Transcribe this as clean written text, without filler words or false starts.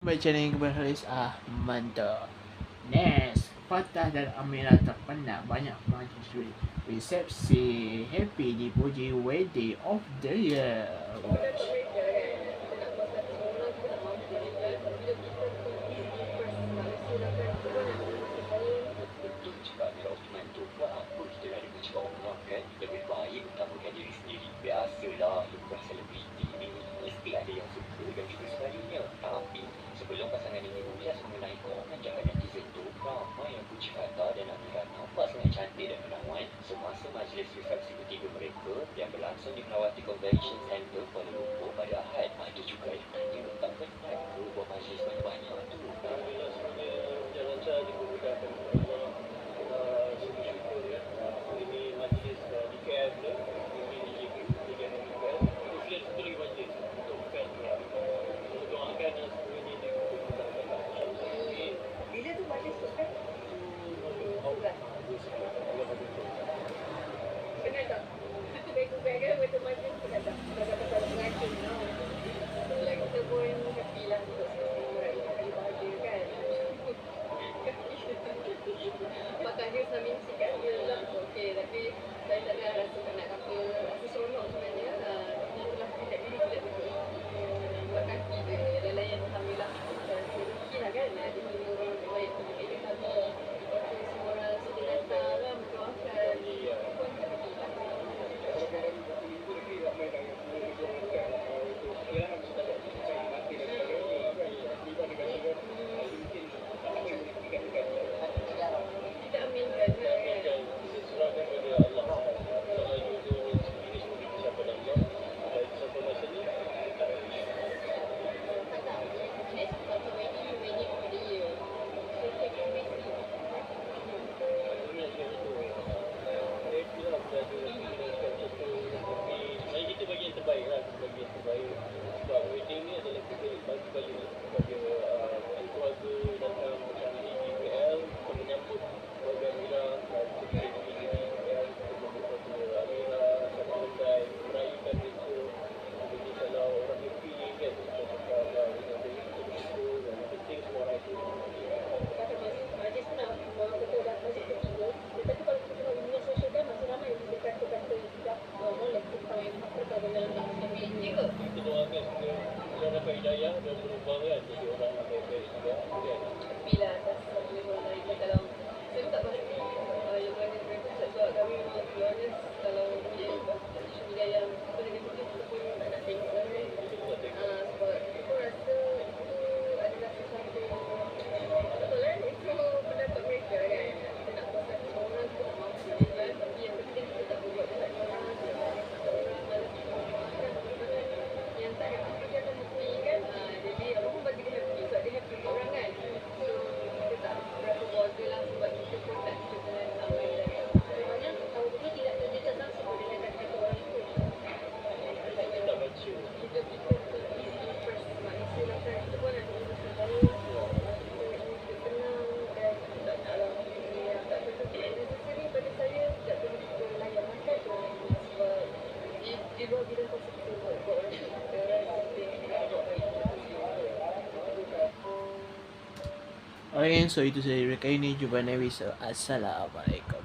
Macam ni kepada Haris mantap. Next, Fatah dan Amira terpenat banyak mahasiswa resepsi happy dipuji wedding of the year. Lebih baik utamakan diri sendiri. Biasalah lepas selebriti ni mesti ada yang suka dan juga sebaliknya. Tapi sebelum pasangan ini ulas mengenai komen jahat netizen tu, ramai yang puji Fatah dan Amira nampak sangat cantik dan menawan semasa majlis resepsi ketiga mereka yang berlangsung di Melawati Convention Centre Kuala Lumpur pada Ahad. Ada juga yang tanya tak penat ke buat majlis banyak-banyak tu. Alhamdulillah semuanya berjalan lancar dimudahkan Okay, so itu saja kali ini. Jumpa next. Assalamualaikum.